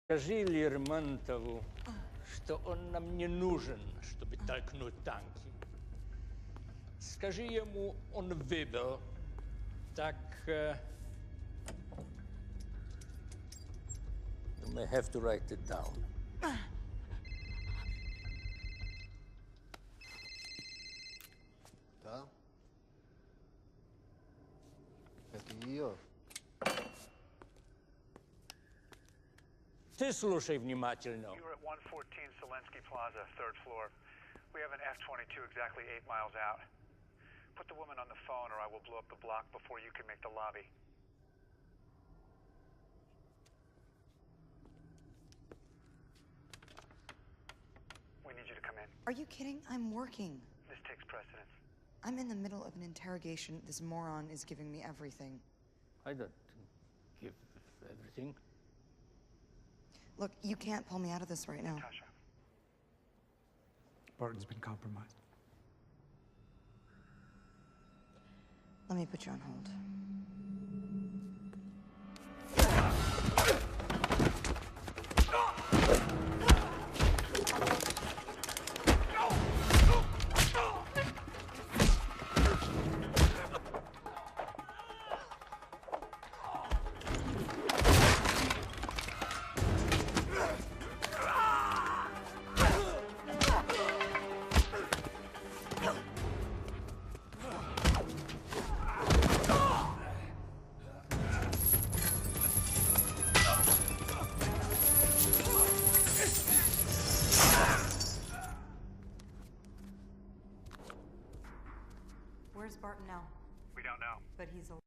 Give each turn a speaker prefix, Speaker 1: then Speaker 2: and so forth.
Speaker 1: Скажи Лермонтову, что он нам не нужен, чтобы толкнуть танки. Скажи ему, он выбил. Так... You may have to write it down.
Speaker 2: Да? Это ее.
Speaker 1: Ты слушай внимательно.
Speaker 3: You were at 114 Selensky Plaza, third floor. We have an F-22 exactly 8 miles out. Put the woman on the phone or I will blow up the block before you can make the lobby. We need you to come in.
Speaker 4: Are you kidding? I'm working.
Speaker 3: This takes precedence.
Speaker 4: I'm in the middle of an interrogation. This moron is giving me everything.
Speaker 1: I don't give everything.
Speaker 4: Look, you can't pull me out of this right now.
Speaker 3: Tasha.
Speaker 5: Barton's been compromised.
Speaker 4: Let me put you on hold. Where's Barton now?
Speaker 3: We don't know.
Speaker 4: But he's alive.